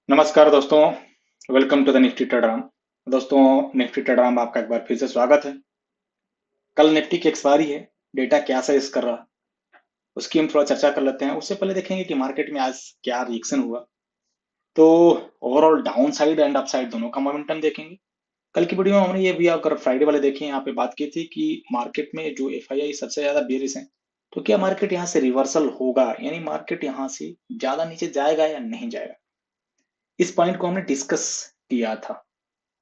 नमस्कार दोस्तों। Welcome to the Nifty Traderam. दोस्तों, निफ्टी ट्रेडराम आपका एक बार फिर से स्वागत है। कल निफ्टी की एक्सपायरी है। डेटा क्या सजेस्ट कर रहा, उसकी हम थोड़ा चर्चा कर लेते हैं। उससे पहले देखेंगे कि मार्केट में आज क्या रिएक्शन हुआ। तो overall down side and up side दोनों का मोमेंटम देखेंगे। कल की वीडियो में हमने ये भी, अगर फ्राइडे वाले देखें, यहाँ पे बात की थी कि मार्केट में जो एफआईआई सबसे ज्यादा बेरिश है, तो क्या मार्केट यहाँ से रिवर्सल होगा, यानी मार्केट यहाँ से ज्यादा नीचे जाएगा या नहीं जाएगा। इस पॉइंट को हमने डिस्कस किया था।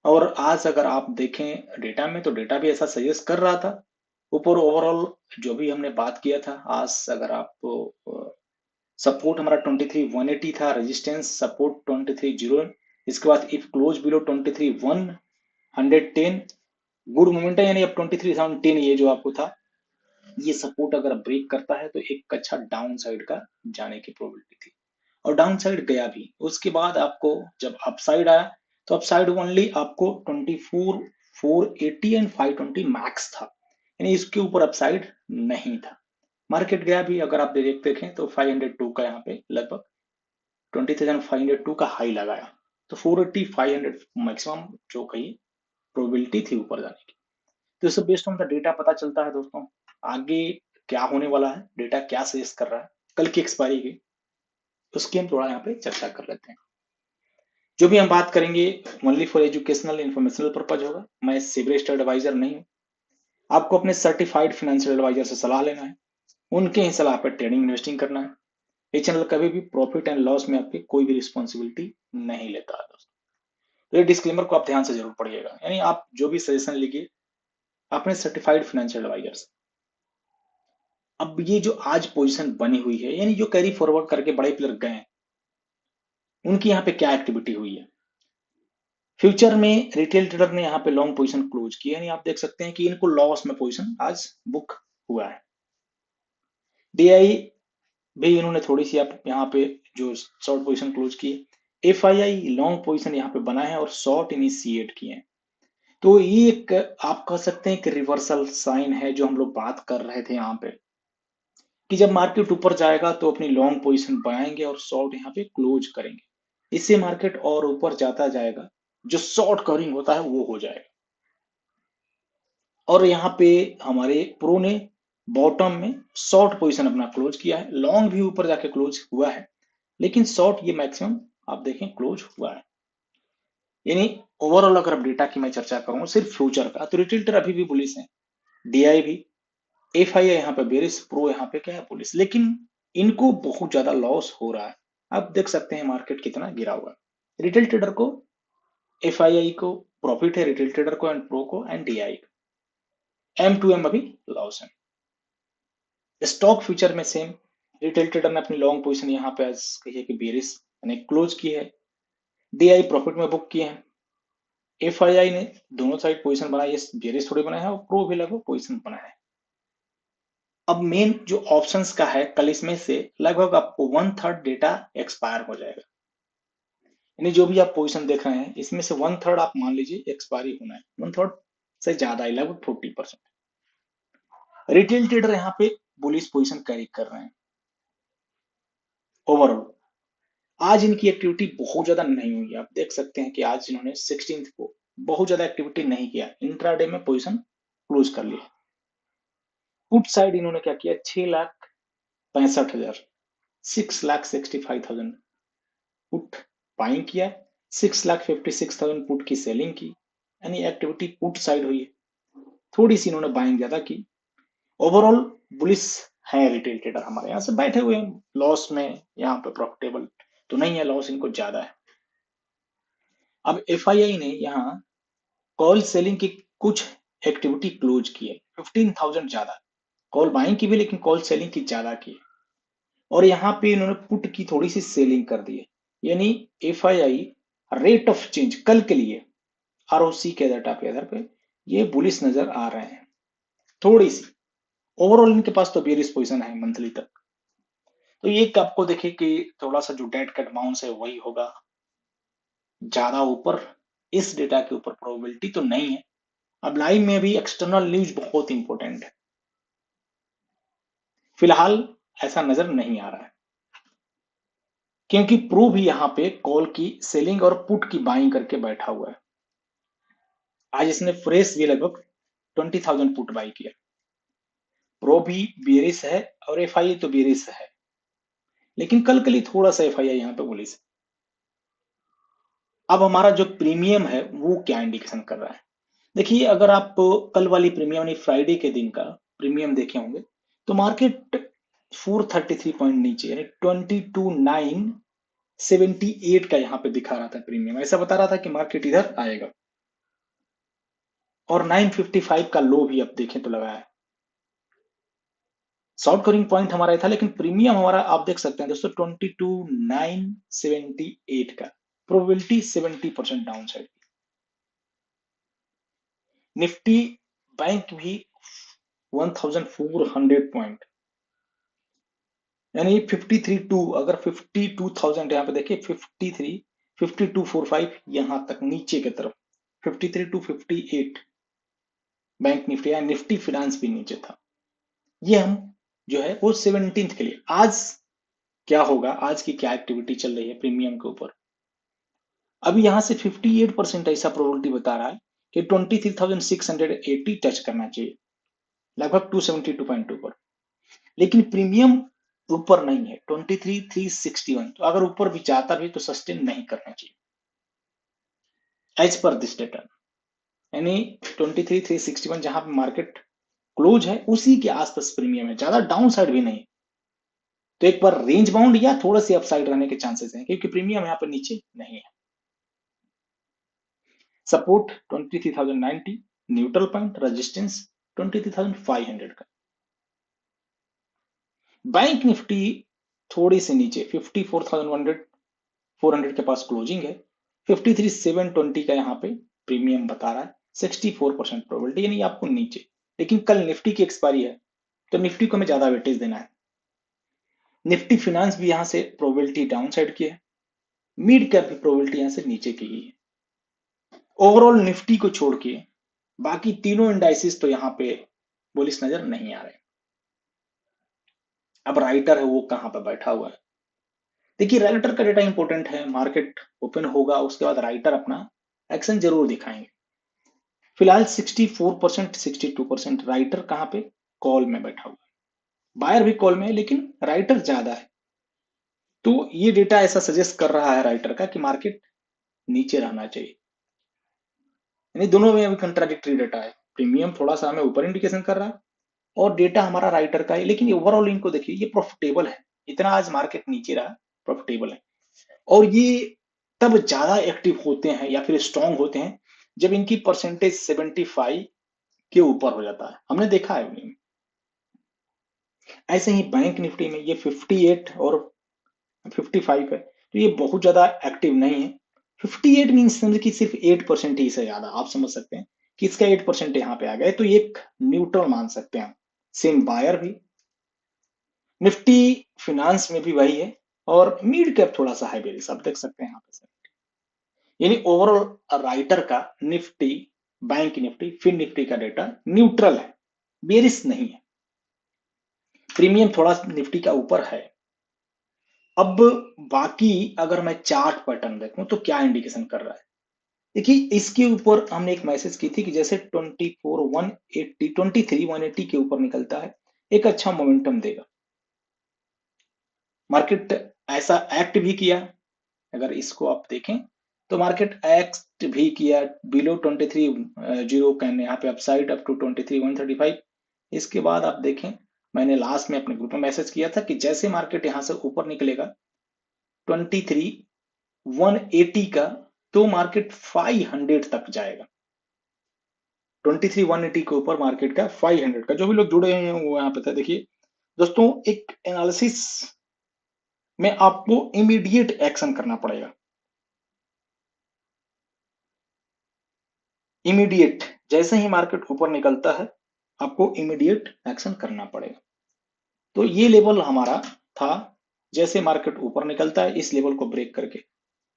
और आज अगर आप देखें डेटा में, तो डेटा भी ऐसा सजेस्ट कर रहा था। ऊपर ओवरऑल जो भी हमने बात किया था, आज अगर आप सपोर्ट हमारा 23,180 था, रेजिस्टेंस सपोर्ट 23,0, इसके बाद if close below 23,110, good momentum, यानी अब 23,10 ये जो आपको था, ये सपोर्ट अगर ब्रेक करता है तो एक अच्छा डाउन साइड का जाने की प्रोबेबिलिटी थी। और डाउन साइड गया भी। उसके बाद आपको जब अपसाइड आया, तो अपसाइड ओनली आपको 24,480 एंड 520 मैक्स था, यानी इसके ऊपर अपसाइड नहीं था। मार्केट गया भी, अगर आप देखें तो 502 का यहाँ पे लगभग 20,502 का हाई लगाया। तो 480 500 मैक्सिमम जो कही प्रोबेबिलिटी थी ऊपर जाने की। तो इससे बेस्ड ऑन द डेटा पता चलता है दोस्तों आगे क्या होने वाला है, डेटा क्या सजेस्ट कर रहा है कल की एक्सपायरी की, उसकी हम थोड़ा यहाँ पे चर्चा कर लेते हैं। जो भी हम बात करेंगे only for educational informational purpose होगा। मैं सिविल रजिस्टर्ड एडवाइजर नहीं हूँ। आपको अपने सर्टिफाइड फाइनेंशियल एडवाइजर से सलाह लेना है, उनके ही सलाह पर ट्रेडिंग इन्वेस्टिंग करना है। ये चैनल कभी भी प्रॉफिट एंड लॉस में आपकी कोई भी रिस्पॉन्सिबिलिटी नहीं लेता है दोस्तों। तो ये डिस्क्लेमर को आप ध्यान से जरूर पढ़िएगा, यानी आप जो भी सजेशन लीजिए अपने सर्टिफाइड फाइनेंशियल एडवाइजर से। अब ये जो आज पोजीशन बनी हुई है, यानी जो कैरी फॉरवर्ड करके बड़े प्लेयर गए हैं, उनकी यहाँ पे क्या एक्टिविटी हुई है। फ्यूचर में रिटेल ट्रेडर ने यहाँ पे लॉन्ग पोजीशन क्लोज की है, यानी आप देख सकते हैं कि इनको लॉस में पोजीशन आज बुक हुआ है। डीआई भी इन्होंने थोड़ी सी आप यहाँ पे जो शॉर्ट पोजीशन क्लोज की है। एफआईआई लॉन्ग पोजीशन यहाँ पे बना है और शॉर्ट इनिशिएट किए हैं। तो ये एक आप कह सकते हैं कि रिवर्सल साइन है, जो हम लोग बात कर रहे थे यहाँ पे, कि जब मार्केट ऊपर जाएगा तो अपनी लॉन्ग पोजीशन बनाएंगे और शॉर्ट यहाँ पे क्लोज करेंगे। इससे मार्केट और ऊपर जाता जाएगा, जो शॉर्ट कवरिंग होता है वो हो जाएगा। और यहाँ पे हमारे प्रो ने बॉटम में शॉर्ट पोजीशन अपना क्लोज किया है। लॉन्ग भी ऊपर जाके क्लोज हुआ है, लेकिन शॉर्ट ये मैक्सिमम आप देखें क्लोज हुआ है। यानी ओवरऑल अगर अब डेटा की मैं चर्चा करूं सिर्फ फ्यूचर का, तो रिटेल ट्रेडर अभी भी बुलिश है, डीआई भी, एफआईआई यहाँ पे बेरिश, प्रो यहाँ पे क्या है बुलिश, लेकिन इनको बहुत ज्यादा लॉस हो रहा है। आप देख सकते हैं मार्केट कितना गिरा हुआ है। रिटेल ट्रेडर को, एफआईआई को प्रॉफिट है, रिटेल ट्रेडर को एंड प्रो को एंड डीआई को। एम टू एम अभी लॉस है। स्टॉक फ्यूचर में सेम, रिटेल ट्रेडर ने अपनी लॉन्ग पोजीशन यहाँ पे आज कहिए कि बेरिश यानी क्लोज की है, डीआई प्रॉफिट में बुक किए हैं, एफआईआई ने दोनों साइड पोजीशन बनाई है, बेरिश थोड़ी बनाया है और प्रो भी लगभग पोजीशन बनाया है। अब मेन जो ऑप्शंस का है, कल इसमें से लगभग आपको 1/3 डेटा एक्सपायर हो जाएगा। यानी जो भी आप पोजीशन देख रहे हैं, इसमें से 1/3 आप मान लीजिए एक्सपायरी होना है, 1/3 से ज्यादा ही, लगभग 40%। रिटेल ट्रेडर यहाँ पे बुलिश पोजीशन कैरी कर रहे हैं। ओवरऑल आज इनकी एक्टिविटी बहुत ज्यादा नहीं हुई है। आप देख सकते हैं कि आज इन्होंने 16 को बहुत ज्यादा एक्टिविटी नहीं किया, इंट्राडे में पोजीशन क्लोज कर लिया। पुट साइड इन्होंने क्या किया, 6,65,000, 6,65,000 पुट बाइंग किया, 6,56,000 पुट की सेलिंग की, यानी एक्टिविटी पुट साइड हुई है। थोड़ी सी इन्होंने बाइंग ज्यादा की। ओवरऑल बुलिस है रिटेल ट्रेडर, हमारे यहाँ से बैठे हुए हैं लॉस में, यहाँ पे प्रॉफिटेबल तो नहीं है, लॉस इनको ज्यादा है। अब एफआईआई ने यहाँ कॉल सेलिंग की कुछ एक्टिविटी क्लोज की है, 15,000 ज्यादा। कॉल बाइंग की भी, लेकिन कॉल सेलिंग की ज्यादा की है। और यहाँ पे इन्होंने पुट की थोड़ी सी सेलिंग कर दी है, यानी एफआईआई रेट ऑफ चेंज कल के लिए आरओसी के डाटा के आधार पे ये बुलिश नजर आ रहे हैं थोड़ी सी। ओवरऑल इनके पास तो बेरिश पोजीशन है मंथली तक। तो ये आपको देखे कि थोड़ा सा जो डेट कट बाउंस है वही होगा, ज्यादा ऊपर इस डेटा के ऊपर प्रोबेबिलिटी तो नहीं है। अब लाइव में भी एक्सटर्नल न्यूज बहुत इंपॉर्टेंट है, फिलहाल ऐसा नजर नहीं आ रहा है क्योंकि प्रो भी यहाँ पे कॉल की सेलिंग और पुट की बाइंग करके बैठा हुआ है। आज इसने फ्रेश भी लगभग 20,000 पुट बाई किया। प्रो भी बेरिश है और एफआई तो बेरिश है, लेकिन कल के लिए थोड़ा सा एफआई यहाँ पे बुलिश। अब हमारा जो प्रीमियम है वो क्या इंडिकेशन कर रहा है? देखिए, अगर आप कल वाली प्रीमियम यानी फ्राइडे के दिन का प्रीमियम देखे होंगे तो मार्केट 433 पॉइंट नीचे यानी 22,978 का यहाँ पे दिखा रहा था प्रीमियम। ऐसा बता रहा था कि मार्केट इधर आएगा, और 955 का लो भी अब देखें तो लगा है। शॉर्ट कवरिंग पॉइंट हमारा ये था, लेकिन प्रीमियम हमारा आप देख सकते हैं दोस्तों 22,978 का, probability 70% down side. Nifty bank भी 1400 पॉइंट यानी 53.2, अगर 52,000 यहाँ पे देखिए 53 5245 यहां तक नीचे की तरफ 53 to 58 बैंक निफ्टी या निफ्टी फिनांस भी नीचे था। ये हम जो है वो 17th के लिए, आज क्या होगा, आज की क्या एक्टिविटी चल रही है प्रीमियम के ऊपर। अभी यहां से 58% ऐसा प्रोबेबिलिटी बता रहा है कि 23,680 टच करना चाहिए, लगभग 272.2 पर। लेकिन प्रीमियम ऊपर नहीं है 23,361, तो अगर ऊपर भी जाता भी तो सस्टेन नहीं करना चाहिए एज पर दिस डेटा। यानी 23,361 जहां पे मार्केट क्लोज है उसी के आसपास प्रीमियम है, ज्यादा डाउन साइड भी नहीं। तो एक बार रेंज बाउंड या थोड़ा सी अपसाइड रहने के चांसेस हैं, क्योंकि प्रीमियम यहाँ पर नीचे नहीं है। सपोर्ट 23,090, न्यूट्रल पॉइंट रेजिस्टेंस 23,500 का। बैंक निफ्टी थोड़ी सी नीचे 54,100 400 के पास क्लोजिंग है। 53,720 का यहाँ पे प्रीमियम बता रहा है, 64% प्रोबेबिलिटी, यानी आपको नीचे। लेकिन कल निफ्टी की एक्सपायरी है तो निफ्टी को हमें ज्यादा वेटेज देना है। निफ्टी फिनांस भी यहाँ से प्रोबेबिलिटी डाउन साइड की है, मिड कैप भी प्रोबेबिलिटी यहाँ से नीचे की है। ओवरऑल निफ्टी को छोड़ के बाकी तीनों इंडाइसिस तो यहाँ पे बुलिश नजर नहीं आ रहे। अब राइटर है वो कहां पर बैठा हुआ है? देखिए, राइटर का डेटा इंपॉर्टेंट है, मार्केट ओपन होगा उसके बाद राइटर अपना एक्शन जरूर दिखाएंगे। फिलहाल 64% 62% राइटर कहां पे? कॉल में बैठा हुआ है। बायर भी कॉल में है लेकिन राइटर ज्यादा है। तो ये डेटा ऐसा सजेस्ट कर रहा है राइटर का कि मार्केट नीचे रहना चाहिए। यानी दोनों में अभी कंट्राडिक्टरी डेटा है, प्रीमियम थोड़ा सा हमें ऊपर इंडिकेशन कर रहा है और डेटा हमारा राइटर का है। लेकिन ओवरऑल इनको देखिए, ये प्रॉफिटेबल है, इतना आज मार्केट नीचे रहा प्रॉफिटेबल है। और ये तब ज्यादा एक्टिव होते हैं या फिर स्ट्रांग होते हैं जब इनकी परसेंटेज 75 के ऊपर हो जाता है, हमने देखा है उन्हें। ऐसे ही बैंक निफ्टी में ये 58 और 55 है, तो ये बहुत ज्यादा एक्टिव नहीं है। 58 मीन्स समझ कि सिर्फ 8% ही से ज्यादा, आप समझ सकते हैं कि इसका 8% यहाँ पे आ गया, तो एक न्यूट्रल मान सकते हैं। सेम बायर भी निफ्टी फिनांस में भी वही है, और मिड कैप थोड़ा सा हाई बेरिश आप देख सकते हैं यहाँ पे। यानी ओवरऑल राइटर का Nifty, bank Nifty, fin Nifty का डेटा न्यूट्रल है, बेरिश नहीं है। प्रीमियम थोड़ा निफ्टी का ऊपर है। अब बाकी अगर मैं चार्ट पैटर्न देखूं तो क्या इंडिकेशन कर रहा है? देखिए, इसके ऊपर हमने एक मैसेज की थी कि जैसे 24,180 23,180 के ऊपर निकलता है एक अच्छा मोमेंटम देगा। मार्केट ऐसा एक्ट भी किया, अगर इसको आप देखें तो मार्केट एक्ट भी किया बिलो 23,0 कैन यहाँ पे अपसाइड अप टू 23,135। इसके बाद आप देखें, मैंने लास्ट में अपने ग्रुप में मैसेज किया था कि जैसे मार्केट यहां से ऊपर निकलेगा 23,180 का, तो मार्केट 500 तक जाएगा। 23,180 के ऊपर मार्केट का 500 का, जो भी लोग जुड़े हैं वो यहाँ पे था। देखिए दोस्तों, एक एनालिसिस में आपको इमीडिएट एक्शन करना पड़ेगा। इमीडिएट, जैसे ही मार्केट ऊपर निकलता है आपको इमीडिएट एक्शन करना पड़ेगा। तो ये लेवल हमारा था, जैसे मार्केट ऊपर निकलता है इस लेवल को ब्रेक करके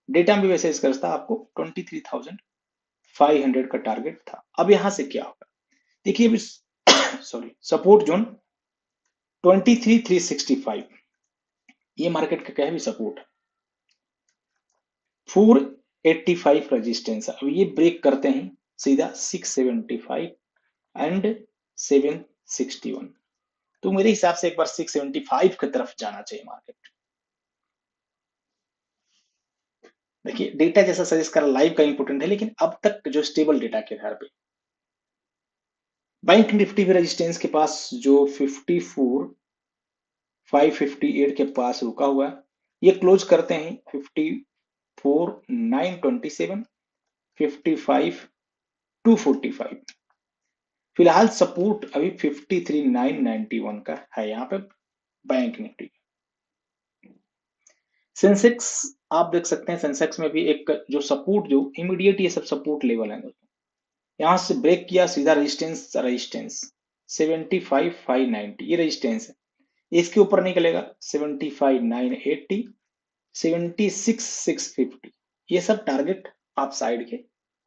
डेटा भी वैसे करता आपको 23,500 का टारगेट था। अब यहां से क्या होगा? देखिए अभी सॉरी, सपोर्ट जोन 23,365, ये मार्केट का क्या है भी सपोर्ट है। 485 रेजिस्टेंस। अब ये ब्रेक करते हैं सीधा 675 एंड 761। तो मेरे हिसाब से एक बार 675 की तरफ जाना चाहिए मार्केट। देखिए डेटा जैसा सजेस्ट कर लाइव का इंपॉर्टेंट है, लेकिन अब तक जो स्टेबल डेटा के आधार पे बैंक निफ्टी भी रेजिस्टेंस के पास जो 54 558 के पास रुका हुआ है, ये क्लोज करते हैं 54 927 55 245। फिलहाल सपोर्ट अभी 53 991 का है यहाँ पे बैंक निफ्टी। सेंसेक्स आप देख सकते हैं, सेंसेक्स में भी एक जो सपोर्ट, जो इमीडिएट ये सब सपोर्ट लेवल है दोस्तों, यहां से ब्रेक किया सीधा रेजिस्टेंस रेजिस्टेंस 75 590 ये रेजिस्टेंस है। इसके ऊपर निकलेगा 75 980 76 650, ये सब टारगेट आप साइड के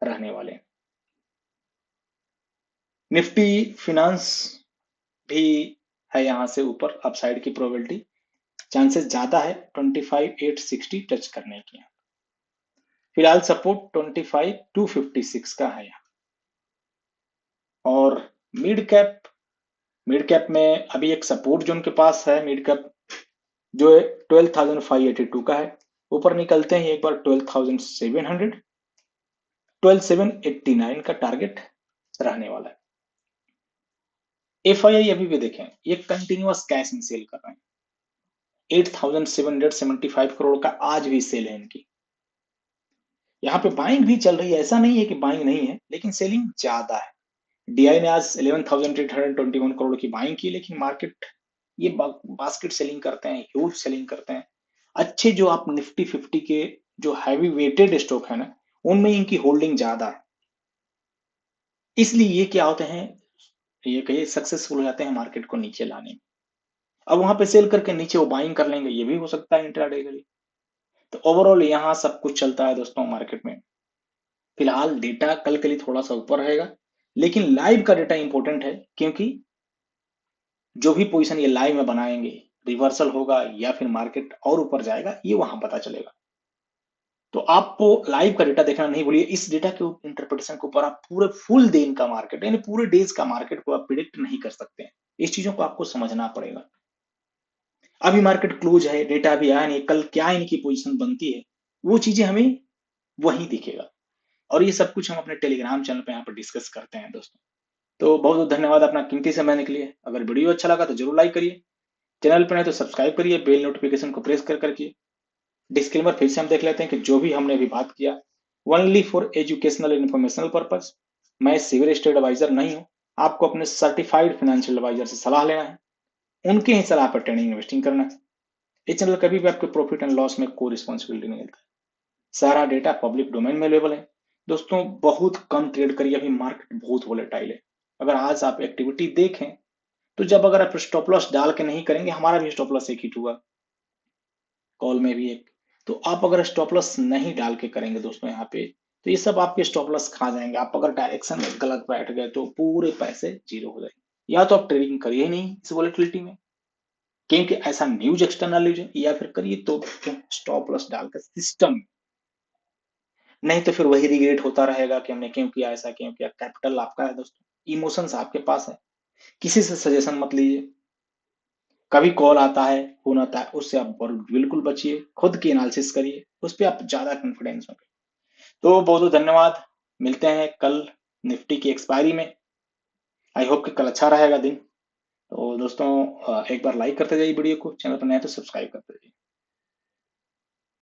रहने वाले हैं। निफ्टी फिनांस भी है यहां से ऊपर, अपसाइड की प्रोबेबिलिटी चांसेस ज्यादा है 25 860 टच करने की। फिलहाल सपोर्ट 25 256 का है यहाँ। और मिड कैप में अभी एक सपोर्ट जोन के पास है मिड कैप, जो 12,582 का है। ऊपर निकलते हैं एक बार 12,700, 12,789 का टारगेट रहने वाला है। एफआईआई अभी भी देखें, ये कंटिन्यूअस कैश में सेल कर रहे हैं। 8,775 करोड़ का आज भी सेल है इनकी। यहाँ पे बाइंग भी चल रही है, ऐसा नहीं है कि बाइंग नहीं है, लेकिन सेलिंग ज्यादा है। डीआई ने आज 11,821 करोड़ की बाइंग की, लेकिन मार्केट ये बास्केट सेलिंग करते हैं, ह्यूज सेलिंग करते हैं। अच्छे जो आप निफ्टी 50 के जो हैवी वेटेड स्टॉक है ना, उनमें इनकी होल्डिंग ज्यादा है, इसलिए ये क्या होते हैं, ये कहीं सक्सेसफुल हो जाते हैं मार्केट को नीचे लाने में। अब वहां पे सेल करके नीचे वो बाइंग कर लेंगे, ये भी हो सकता है इंट्राडे के लिए। तो ओवरऑल यहाँ सब कुछ चलता है दोस्तों मार्केट में। फिलहाल डेटा कल के लिए थोड़ा सा ऊपर रहेगा, लेकिन लाइव का डेटा इंपॉर्टेंट है, क्योंकि जो भी पोजीशन ये लाइव में बनाएंगे, रिवर्सल होगा या फिर मार्केट और ऊपर जाएगा, ये वहां पता चलेगा। तो आपको लाइव का डेटा देखना नहीं भूलिए। इस डेटा के इंटरप्रिटेशन के ऊपर आप पूरे फुल दिन का मार्केट यानी पूरे डेज का मार्केट को आप प्रिडिक्ट नहीं कर सकते हैं। इस चीजों को आपको समझना पड़ेगा। अभी मार्केट क्लोज है, डेटा अभी आया नहीं, कल क्या इनकी पोजीशन बनती है, वो चीजें हमें वही दिखेगा। और ये सब कुछ हम अपने टेलीग्राम चैनल पे यहाँ पर डिस्कस करते हैं दोस्तों। तो बहुत बहुत धन्यवाद अपना कीमती समय देने के लिए। अगर वीडियो अच्छा लगा तो जरूर लाइक करिए, चैनल पर नहीं तो सब्सक्राइब करिए, बेल नोटिफिकेशन को प्रेस कर करके। डिस्क्लेमर फिर से हम देख लेते हैं कि जो भी हमने अभी बात किया only for educational informational purpose. मैं सिविल स्टेट एडवाइजर नहीं हूं, आपको अपने सर्टिफाइड फाइनेंशियल एडवाइजर से सलाह लेना है, उनके ही सलाह पर ट्रेडिंग इन्वेस्टिंग करना है। ये चैनल कभी भी आपके प्रॉफिट एंड लॉस में कोई रिस्पॉन्सिबिलिटी नहीं लेता। सारा डेटा पब्लिक डोमेन में अवेलेबल है दोस्तों। बहुत कम ट्रेड करिए, अभी मार्केट बहुत वोलेटाइल है। अगर आज आप एक्टिविटी देखें तो जब अगर आप स्टॉप लॉस डाल के नहीं करेंगे, हमारा भी स्टॉप लॉस एक हिट हुआ, कॉल में भी एक। तो आप अगर स्टॉप लॉस नहीं डाल के करेंगे दोस्तों यहाँ पे, तो ये सब आपके स्टॉप लॉस खा जाएंगे। आप अगर डायरेक्शन में गलत बैठ गए तो पूरे पैसे जीरो हो जाएंगे। या तो आप ट्रेडिंग करिए ही नहीं इस वॉलेटिलिटी में, क्योंकि ऐसा न्यूज एक्सटर्नल न्यूज है, या फिर करिए तो स्टॉप लॉस डालकर सिस्टम, नहीं तो फिर वही रिग्रेट होता रहेगा कि हमने क्यों किया, ऐसा क्यों किया। कैपिटल आपका है दोस्तों, इमोशंस आपके पास है, किसी से सजेशन मत लीजिए। कभी कॉल आता है, फोन आता है, उससे आप बिल्कुल बचिए, खुद की एनालिसिस करिए, उस पर आप ज्यादा कॉन्फिडेंस होंगे। तो बहुत बहुत धन्यवाद, मिलते हैं कल निफ्टी की एक्सपायरी में। आई होप कि कल अच्छा रहेगा दिन। तो दोस्तों एक बार लाइक करते जाइए वीडियो को, चैनल पर नए तो सब्सक्राइब करते जाइए।